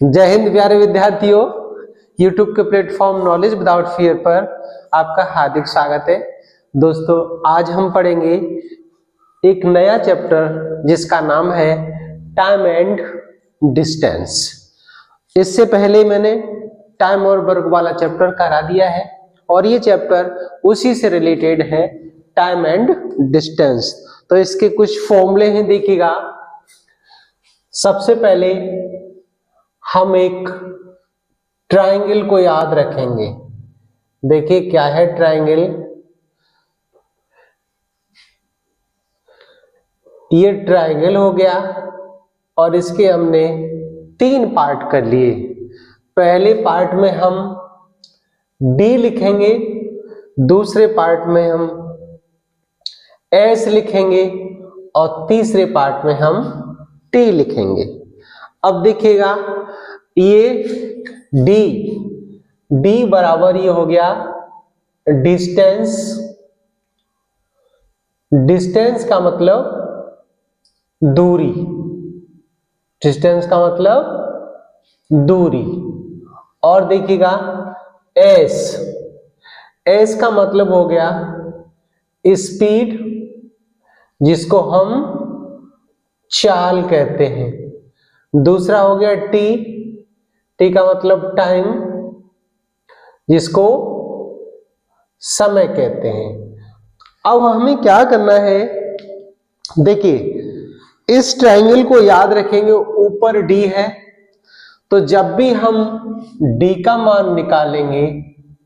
जय हिंद प्यारे विद्यार्थियों, YouTube के प्लेटफॉर्म नॉलेज विदाउट फियर पर आपका हार्दिक स्वागत है। दोस्तों, आज हम पढ़ेंगे एक नया चैप्टर जिसका नाम है टाइम एंड डिस्टेंस। इससे पहले मैंने टाइम और वर्क वाला चैप्टर करा दिया है और ये चैप्टर उसी से रिलेटेड है, टाइम एंड डिस्टेंस। तो इसके कुछ फॉर्मूले हैं, देखिएगा। सबसे पहले हम एक ट्रायंगल को याद रखेंगे। देखिए क्या है ट्रायंगल। ये ट्रायंगल हो गया और इसके हमने 3 पार्ट कर लिए। पहले पार्ट में हम डी लिखेंगे, दूसरे पार्ट में हम एस लिखेंगे और तीसरे पार्ट में हम टी लिखेंगे। अब देखिएगा, ये डी बराबर ये हो गया डिस्टेंस। डिस्टेंस का मतलब दूरी, डिस्टेंस का मतलब दूरी। और देखिएगा एस का मतलब हो गया स्पीड, जिसको हम चाल कहते हैं। दूसरा हो गया टी का मतलब टाइम, जिसको समय कहते हैं। अब हमें क्या करना है, देखिए इस ट्रायंगल को याद रखेंगे। ऊपर डी है, तो जब भी हम डी का मान निकालेंगे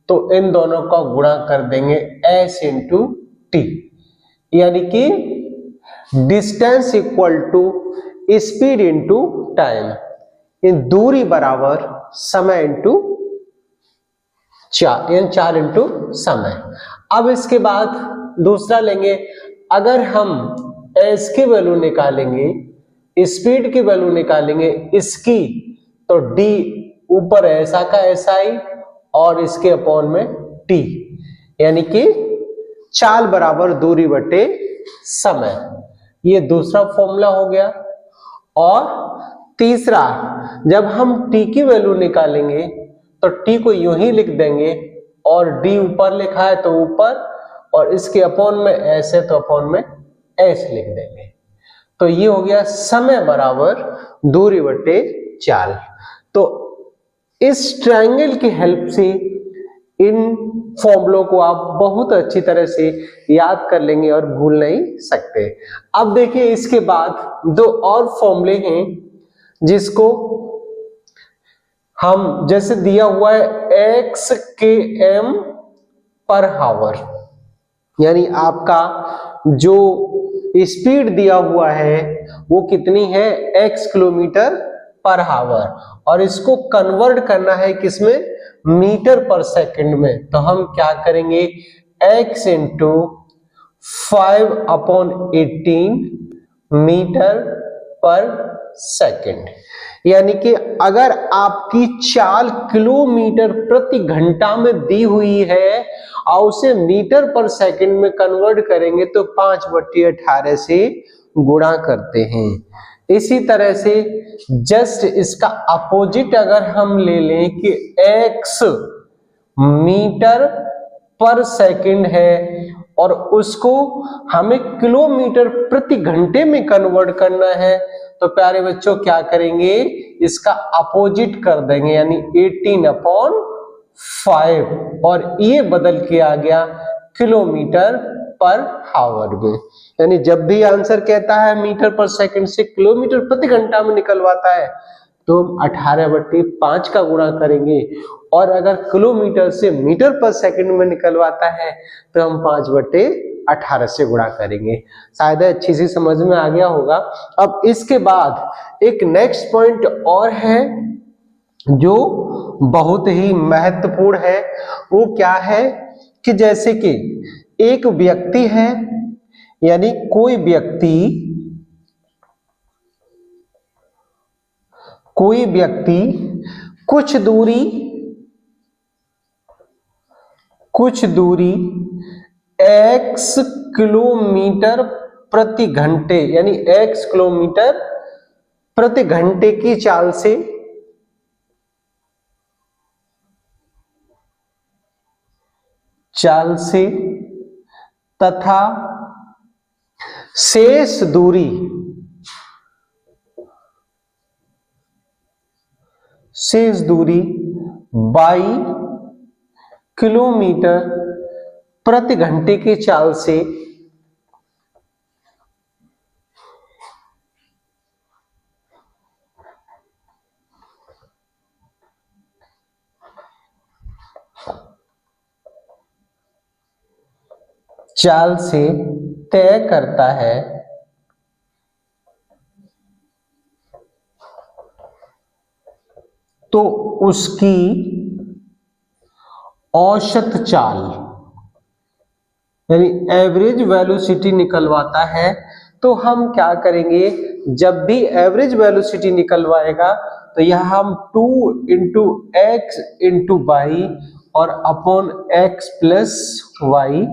तो इन दोनों का गुणा कर देंगे एस इंटू टी, यानी कि distance equal to speed into time. इन दूरी बराबर समय इंटू चार इंटू समय। अब इसके बाद दूसरा लेंगे। अगर हम एस की वैल्यू निकालेंगे, स्पीड की वैल्यू निकालेंगे इसकी, तो डी ऊपर ऐसा का ऐसा ही और इसके अपॉन में टी, यानी कि चाल बराबर दूरी बटे समय। ये दूसरा फॉर्मूला हो गया। और तीसरा, जब हम टी की वैल्यू निकालेंगे तो टी को यूं ही लिख देंगे और डी ऊपर लिखा है तो ऊपर, और इसके अपॉन में एस है तो अपॉन में एस लिख देंगे। तो ये हो गया समय बराबर दूरी बटे चाल। तो इस ट्रायंगल की हेल्प से इन फॉर्मूलों को आप बहुत अच्छी तरह से याद कर लेंगे और भूल नहीं सकते। अब देखिए, इसके बाद 2 और फॉर्मूले हैं जिसको हम, जैसे दिया हुआ है एक्स के एम पर हावर, यानी आपका जो स्पीड दिया हुआ है वो कितनी है, x किलोमीटर पर हावर, और इसको कन्वर्ट करना है किसमें, मीटर पर सेकंड में। तो हम क्या करेंगे, x इंटू 5/18 मीटर पर सेकंड। यानी कि अगर आपकी चाल किलोमीटर प्रति घंटा में दी हुई है और उसे मीटर पर सेकंड में कन्वर्ट करेंगे तो 5/18 से गुणा करते हैं। इसी तरह से जस्ट इसका अपोजिट अगर हम ले लें कि x मीटर पर सेकंड है और उसको हमें किलोमीटर प्रति घंटे में कन्वर्ट करना है, तो प्यारे बच्चों क्या करेंगे, इसका अपोजिट कर देंगे, यानी 18/5, और ये बदल के आ गया किलोमीटर पर हावर में। यानी जब भी आंसर कहता है मीटर पर सेकंड से किलोमीटर प्रति घंटा में निकलवाता है तो हम 18/5 का गुणा करेंगे, और अगर किलोमीटर से मीटर पर सेकंड में निकलवाता है तो हम 5/18 से गुणा करेंगे। शायद अच्छी सी समझ में आ गया होगा। अब इसके बाद एक नेक्स्ट पॉइंट और है जो बहुत ही महत्वपूर्ण है। वो क्या है कि जैसे कि एक व्यक्ति है, यानी कोई व्यक्ति कुछ दूरी x किलोमीटर प्रति घंटे, यानी x किलोमीटर प्रति घंटे की चाल से चाल से तथा शेष दूरी बाई किलोमीटर प्रति घंटे की चाल से तय करता है तो उसकी औसत चाल यानी एवरेज वेलोसिटी निकलवाता है। तो हम क्या करेंगे, जब भी एवरेज वेलोसिटी निकलवाएगा तो यह हम 2 इंटू एक्स इंटू वाई और अपॉन एक्स प्लस वाई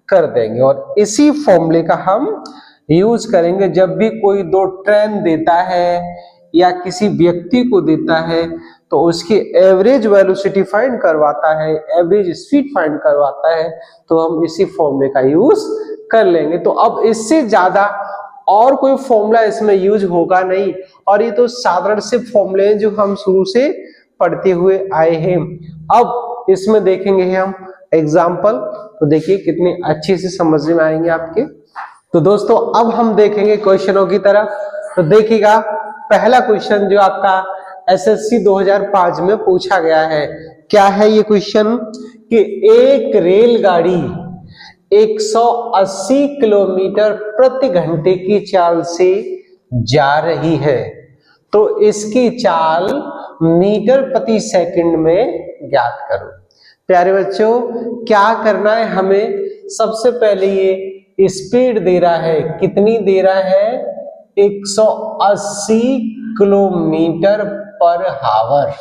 कर देंगे, और इसी फॉर्मूले का हम यूज करेंगे जब भी कोई दो ट्रेन देता है या किसी व्यक्ति को देता है तो उसकी एवरेज वेलोसिटी फाइंड करवाता है, एवरेज स्पीड फाइंड करवाता है, तो हम इसी फॉर्मूले का यूज कर लेंगे। तो अब इससे ज्यादा और कोई फॉर्मूला इसमें यूज होगा नहीं, और ये तो साधारण से फॉर्मूले हैं जो हम शुरू से पढ़ते हुए आए हैं। अब इसमें देखेंगे हम एग्जाम्पल, तो देखिए कितनी अच्छी से समझ में आएंगे आपके। तो दोस्तों अब हम देखेंगे क्वेश्चनों की तरफ। तो देखिएगा पहला क्वेश्चन जो आपका एसएससी 2005 में पूछा गया है, क्या है ये क्वेश्चन कि एक रेलगाड़ी 180 किलोमीटर प्रति घंटे की चाल से जा रही है, तो इसकी चाल मीटर प्रति सेकंड में ज्ञात करो। प्यारे बच्चों क्या करना है हमें, सबसे पहले ये स्पीड दे रहा है, कितनी दे रहा है 180 किलोमीटर पर हावर,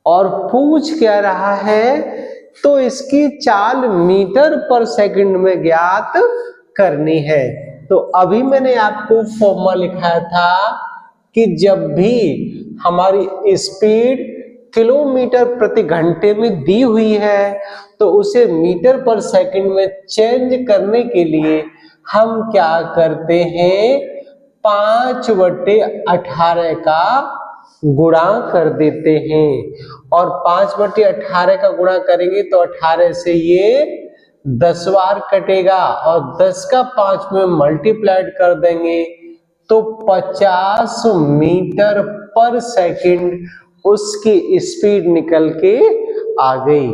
और पूछ क्या रहा है तो इसकी चाल मीटर पर सेकंड में ज्ञात करनी है। तो अभी मैंने आपको फॉर्मूला लिखाया था कि जब भी हमारी स्पीड किलोमीटर प्रति घंटे में दी हुई है तो उसे मीटर पर सेकंड में चेंज करने के लिए हम क्या करते हैं, 5/18 का गुणा कर देते हैं, और 5/18 का गुणा करेंगे तो 18 से ये 10 बार कटेगा, और 10 का 5 में मल्टीप्लाइड कर देंगे तो 50 मीटर पर सेकंड उसकी स्पीड निकल के आ गई।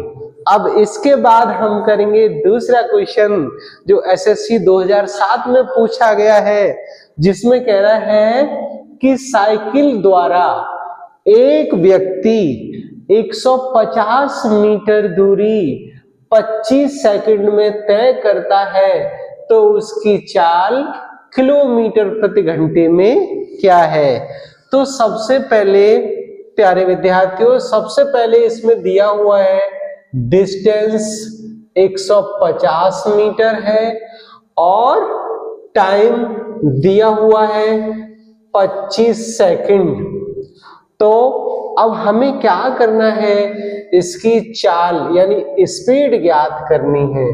अब इसके बाद हम करेंगे दूसरा क्वेश्चन जो एसएससी 2007 में पूछा गया है, जिसमें कह रहा है कि साइकिल द्वारा एक व्यक्ति 150 मीटर दूरी 25 सेकंड में तय करता है तो उसकी चाल किलोमीटर प्रति घंटे में क्या है। तो सबसे पहले प्यारे विद्यार्थियों, सबसे पहले इसमें दिया हुआ है डिस्टेंस 150 मीटर है और टाइम दिया हुआ है 25 सेकंड। तो अब हमें क्या करना है, इसकी चाल यानी स्पीड ज्ञात करनी है।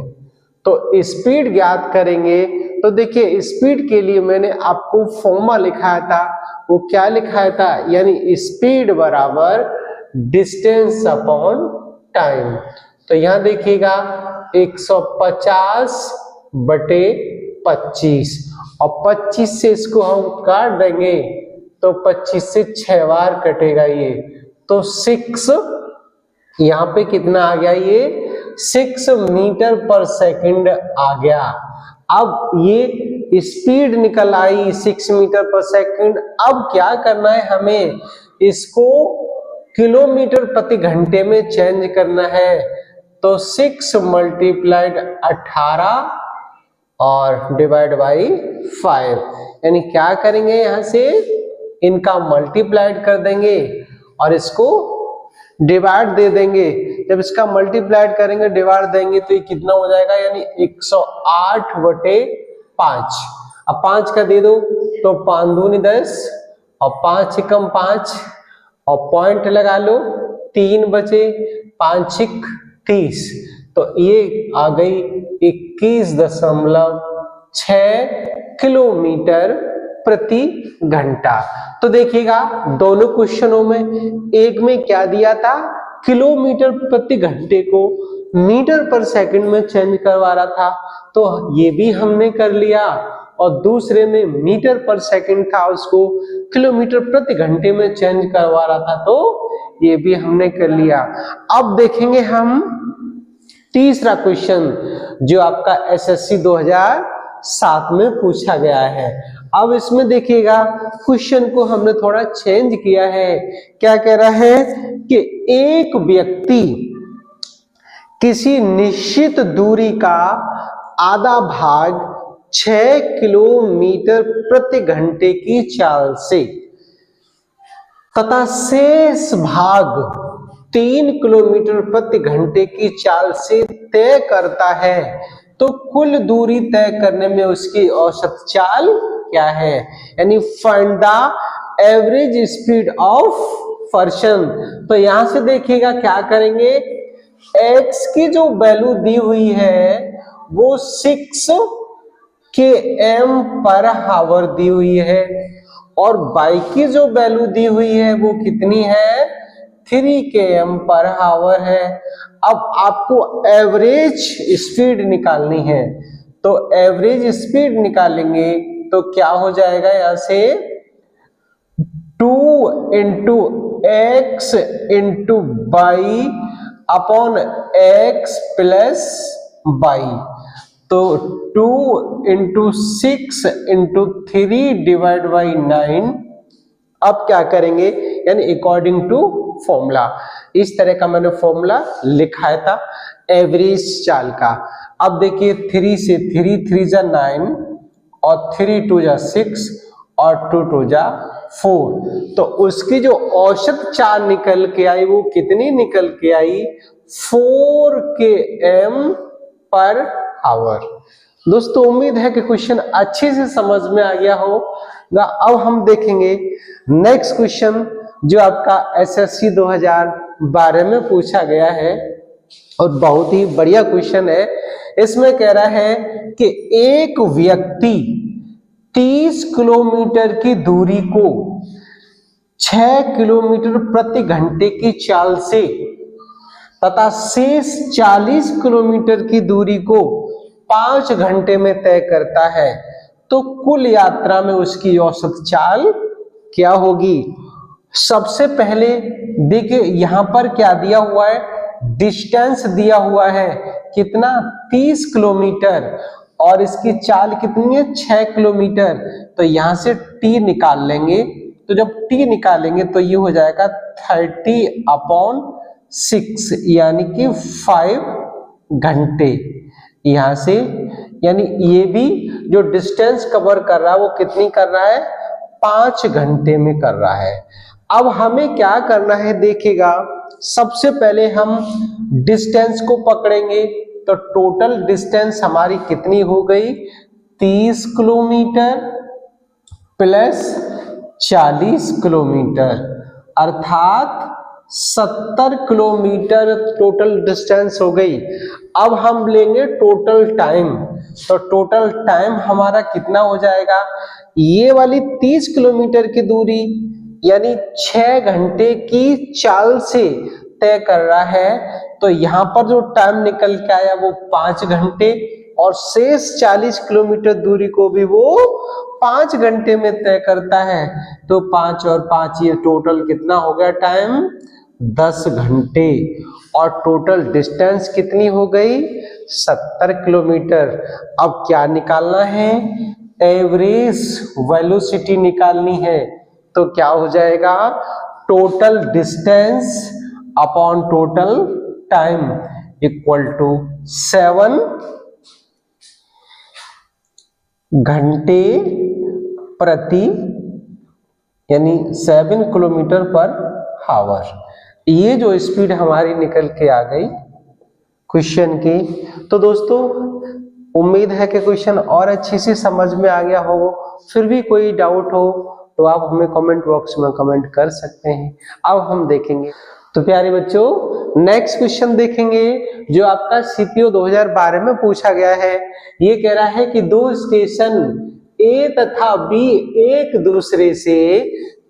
तो स्पीड ज्ञात करेंगे तो देखिए स्पीड के लिए मैंने आपको फॉर्मूला लिखाया था, वो क्या लिखाया था, यानी स्पीड बराबर डिस्टेंस अपॉन टाइम। तो यहां देखिएगा 150/25 और 25 से इसको हम काट देंगे तो 25 से 6 बार कटेगा ये, तो 6 यहाँ पे कितना आ गया, ये 6 मीटर पर सेकंड आ गया। अब ये स्पीड निकल आई 6 मीटर पर सेकंड। अब क्या करना है हमें, इसको किलोमीटर प्रति घंटे में चेंज करना है। तो 6 मल्टीप्लाइड 18 और डिवाइड बाई 5, यानी क्या करेंगे, यहां से इनका मल्टीप्लाइड कर देंगे और इसको डिवाइड दे देंगे। जब इसका मल्टीप्लाइड करेंगे डिवाइड देंगे तो ये कितना हो जाएगा, यानी 108/5। अब 5 का दे दो तो 5 दूनी 10 और 5 एकम 5 और पॉइंट लगा लो, 3 बचे, 5 6 30। तो ये आ गई 21.6 किलोमीटर प्रति घंटा। तो देखिएगा दोनों क्वेश्चनों में, एक में क्या दिया था, किलोमीटर प्रति घंटे को मीटर पर सेकंड में चेंज करवा रहा था, तो ये भी हमने कर लिया, और दूसरे में मीटर पर सेकंड था, उसको किलोमीटर प्रति घंटे में चेंज करवा रहा था, तो ये भी हमने कर लिया। अब देखेंगे हम तीसरा क्वेश्चन जो आपका एसएससी 2007 में पूछा गया है। अब इसमें देखिएगा क्वेश्चन को हमने थोड़ा चेंज किया है। क्या कह रहा है कि एक व्यक्ति किसी निश्चित दूरी का आधा भाग 6 किलोमीटर प्रति घंटे की चाल से तथा शेष भाग 3 किलोमीटर प्रति घंटे की चाल से तय करता है, तो कुल दूरी तय करने में उसकी औसत चाल क्या है? यानी find the average speed of person. तो यहां से देखिएगा क्या करेंगे, x की जो वैल्यू दी हुई है वो 6 km/h दी हुई है, और y की जो वैल्यू दी हुई है वो कितनी है, 3 km/h है। अब आपको एवरेज स्पीड निकालनी है, तो एवरेज स्पीड निकालेंगे तो क्या हो जाएगा, यहां से 2 × x × y upon x plus y, तो 2 × 6 × 3 डिवाइड बाई 9। अब क्या करेंगे, यानी अकॉर्डिंग टू फॉर्मूला, इस तरह का मैंने फॉर्मूला लिखा था एवरेज चाल का। अब देखिए 3 से 3 3 जा 9 और 3 2 जा 6 और 2 2 जा 4, तो उसकी जो औसत चाल निकल के आई वो कितनी निकल के आई, 4 km/h। दोस्तों उम्मीद है कि क्वेश्चन अच्छे से समझ में आ गया होगा। अब हम देखेंगे नेक्स्ट क्वेश्चन जो आपका एसएससी 2012 में पूछा गया है, और बहुत ही बढ़िया क्वेश्चन है। इसमें कह रहा है कि एक व्यक्ति 30 किलोमीटर की दूरी को 6 किलोमीटर प्रति घंटे की चाल से तथा शेष 40 किलोमीटर की दूरी को 5 घंटे में तय करता है, तो कुल यात्रा में उसकी औसत चाल क्या होगी? सबसे पहले देखिए यहां पर क्या दिया हुआ है, डिस्टेंस दिया हुआ है कितना, 30 किलोमीटर, और इसकी चाल कितनी है, 6 किलोमीटर। तो यहां से t निकाल लेंगे, तो जब t निकालेंगे तो ये हो जाएगा 30/6, यानी कि 5 घंटे यहां से, यानी ये भी जो डिस्टेंस कवर कर रहा है वो कितनी कर रहा है, 5 घंटे में कर रहा है। अब हमें क्या करना है, देखिएगा सबसे पहले हम डिस्टेंस को पकड़ेंगे, तो टोटल डिस्टेंस हमारी कितनी हो गई, 30 किलोमीटर प्लस 40 किलोमीटर, अर्थात 70 किलोमीटर टोटल डिस्टेंस हो गई। अब हम लेंगे टोटल टाइम, तो टोटल टाइम हमारा कितना हो जाएगा, ये वाली 30 किलोमीटर की दूरी यानी 6 घंटे की चाल से तय कर रहा है, तो यहां पर जो टाइम निकल के आया वो 5 घंटे, और शेष 40 किलोमीटर दूरी को भी वो 5 घंटे में तय करता है। तो 5 और 5 ये टोटल कितना हो गया टाइम, 10 घंटे, और टोटल डिस्टेंस कितनी हो गई, 70 किलोमीटर। अब क्या निकालना है, एवरेज वेलोसिटी निकालनी है, तो क्या हो जाएगा, total distance upon total time equal to 7 घंटे प्रति, यानी 7 किलोमीटर पर आवर। ये जो स्पीड हमारी निकल के आ गई क्वेश्चन की। तो दोस्तों उम्मीद है कि क्वेश्चन और अच्छे से समझ में आ गया होगा। फिर भी कोई डाउट हो तो आप हमें कमेंट बॉक्स में कमेंट कर सकते हैं। अब हम देखेंगे तो प्यारे बच्चों नेक्स्ट क्वेश्चन देखेंगे जो आपका सीपीओ 2012 में पूछा गया है। ये कह रहा है कि दो स्टेशन ए तथा बी एक दूसरे से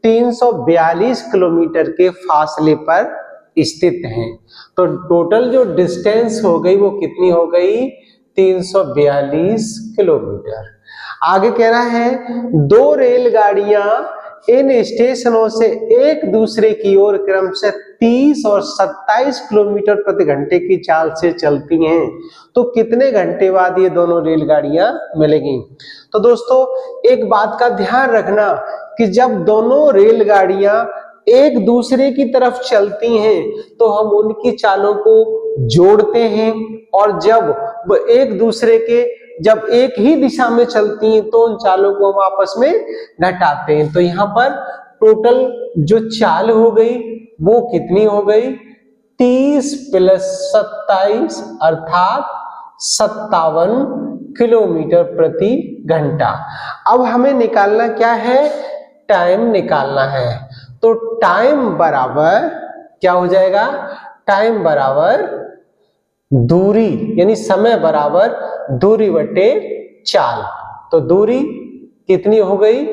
342 किलोमीटर के फासले पर स्थित हैं। तो टोटल जो डिस्टेंस हो गई वो कितनी हो गई? 342 किलोमीटर। आगे कह रहा है दो रेलगाड़ियां इन स्टेशनों से एक दूसरे की ओर क्रमशः 30 और 27 किलोमीटर प्रति घंटे की चाल से चलती हैं, तो कितने घंटे बाद ये दोनों रेलगाड़ियां मिलेंगी? तो दोस्तों एक बात का ध्यान रखना कि जब दोनों रेलगाड़ियां एक दूसरे की तरफ चलती हैं तो हम उनकी चालों को जोड़ते हैं, और जब एक ही दिशा में चलती हैं तो उन चालों को हम आपस में घटाते हैं। तो यहाँ पर टोटल जो चाल हो गई वो कितनी हो गई? 30 + 27 अर्थात 57 किलोमीटर प्रति घंटा। अब हमें निकालना क्या है? टाइम निकालना है। तो टाइम बराबर क्या हो जाएगा? टाइम बराबर दूरी, यानी समय बराबर दूरी बटे चाल। तो दूरी कितनी हो गई?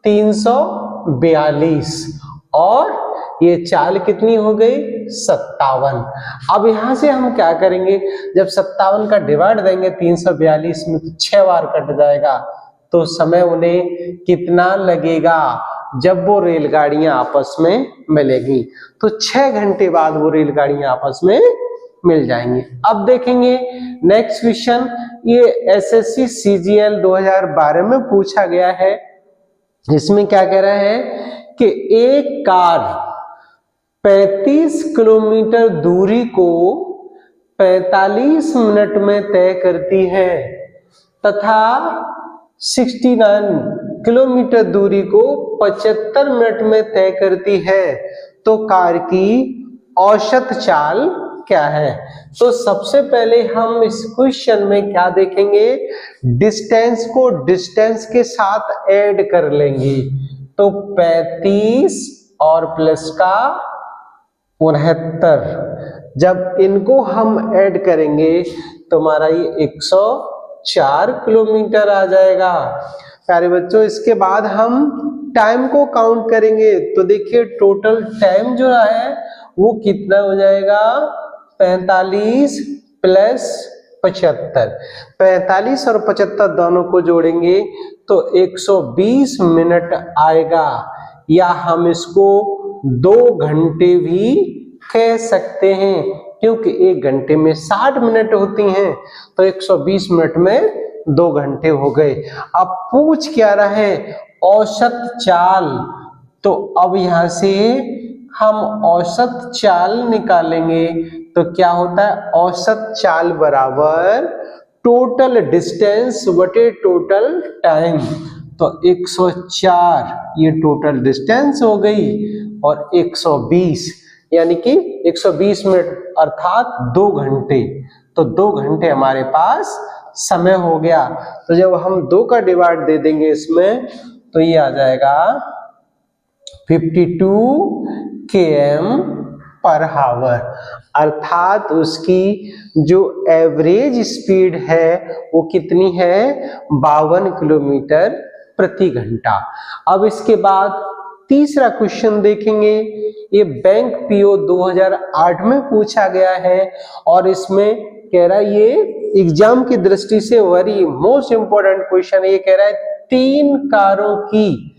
342 और ये चाल कितनी हो गई? 57। अब यहां से हम क्या करेंगे? जब 57 का डिवाइड देंगे 342 में तो 6 बार कट जाएगा, तो समय उन्हें कितना लगेगा जब वो रेलगाड़ियां आपस में मिलेगी? तो 6 घंटे बाद वो रेलगाड़ियां आपस में मिल जाएंगी। अब देखेंगे नेक्स्ट क्वेश्चन, ये एसएससी सीजीएल 2012 में पूछा गया है। इसमें क्या कह रहा है कि एक कार 35 किलोमीटर दूरी को 45 मिनट में तय करती है तथा 69 किलोमीटर दूरी को 75 मिनट में तय करती है, तो कार की औसत चाल क्या है? तो सबसे पहले हम इस क्वेश्चन में क्या देखेंगे? डिस्टेंस को डिस्टेंस के साथ ऐड कर लेंगे। तो 35 और प्लस का 69, जब इनको हम ऐड करेंगे तो हमारा ये 104 किलोमीटर आ जाएगा। प्यारे बच्चों इसके बाद हम टाइम को काउंट करेंगे तो देखिए टोटल टाइम जो है वो कितना हो जाएगा? 45 + 75। 45 और 75 दोनों को जोड़ेंगे तो 120 मिनट आएगा, या हम इसको 2 घंटे भी कह सकते हैं क्योंकि 1 घंटे में 60 मिनट होती हैं, तो 120 मिनट में 2 घंटे हो गए। अब पूछ क्या रहा है? औसत चाल। तो अब यहां से हम औसत चाल निकालेंगे तो क्या होता है? औसत चाल बराबर टोटल डिस्टेंस बटे टोटल टाइम। तो 104 ये टोटल डिस्टेंस हो गई और 120 यानी कि 120 मिनट अर्थात 2 घंटे। तो 2 घंटे हमारे पास समय हो गया। तो जब हम 2 का डिवाइड दे देंगे इसमें तो ये आ जाएगा 52 km/h, अर्थात उसकी जो एवरेज स्पीड है वो कितनी है? 52 किलोमीटर प्रति घंटा। अब इसके बाद तीसरा क्वेश्चन देखेंगे। ये बैंक पीओ 2008 में पूछा गया है और इसमें कह रहा है, ये एग्जाम की दृष्टि से वेरी मोस्ट इंपोर्टेंट क्वेश्चन है। ये कह रहा है 3 कारों की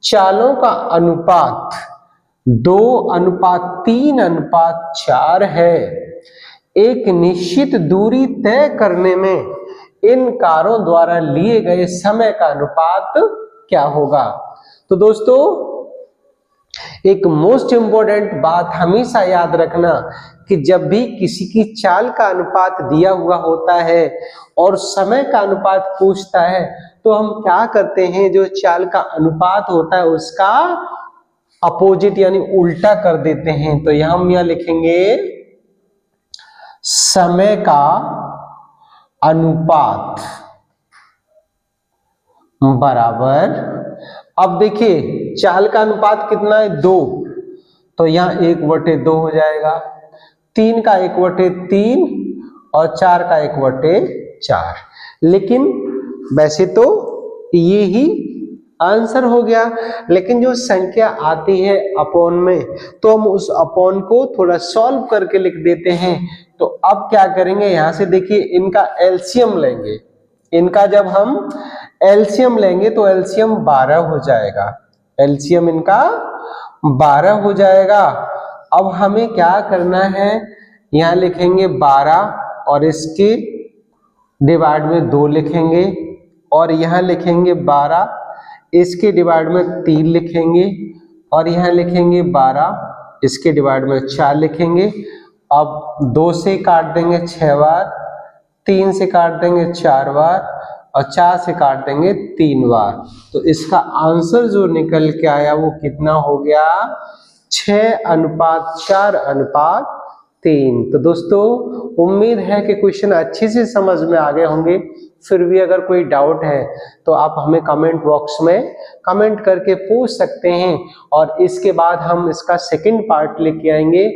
चालों का अनुपात 2:3:4 है। एक निश्चित दूरी तय करने में इन कारों द्वारा लिए गए समय का अनुपात क्या होगा? तो दोस्तों एक मोस्ट इंपोर्टेंट बात हमेशा याद रखना कि जब भी किसी की चाल का अनुपात दिया हुआ होता है और समय का अनुपात पूछता है तो हम क्या करते हैं? जो चाल का अनुपात होता है उसका अपोजिट यानी उल्टा कर देते हैं। तो यहां हम लिखेंगे समय का अनुपात बराबर, अब देखिए चाल का अनुपात कितना है? 2, तो यहाँ 1/2 हो जाएगा, 3 का 1/3 और 4 का 1/4। लेकिन वैसे तो ये ही आंसर हो गया, लेकिन जो संख्या आती है अपॉन में तो हम उस अपॉन को थोड़ा सॉल्व करके लिख देते हैं। तो अब क्या करेंगे, यहां से देखिए इनका एलसीएम लेंगे, इनका जब हम एलसीएम लेंगे तो एलसीएम 12 हो जाएगा, एलसीएम इनका 12 हो जाएगा। अब हमें क्या करना है, यहां लिखेंगे 12 और इसके डिवाइड में 2 लिखेंगे, और यहां लिखेंगे 12, इसके डिवाइड में 3 लिखेंगे, और यहां लिखेंगे 12, इसके डिवाइड में 4 लिखेंगे। अब 2 से काट देंगे 6 बार, 3 से काट देंगे 4 बार, और 4 से काट देंगे 3 बार। तो इसका आंसर जो निकल के आया वो कितना हो गया, 6:4:3। तो दोस्तों उम्मीद है कि क्वेश्चन अच्छे से समझ में आ गए होंगे। फिर भी अगर कोई डाउट है तो आप हमें कमेंट बॉक्स में कमेंट करके पूछ सकते हैं, और इसके बाद हम इसका सेकंड पार्ट लेके आएंगे।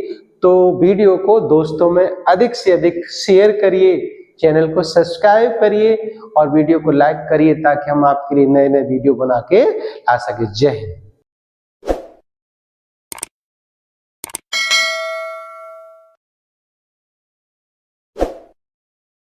तो वीडियो को दोस्तों में अधिक से अधिक शेयर करिए, चैनल को सब्सक्राइब करिए और वीडियो को लाइक करिए, ताकि हम आपके लिए नए नए वीडियो बना के ला सके। जय हिंद।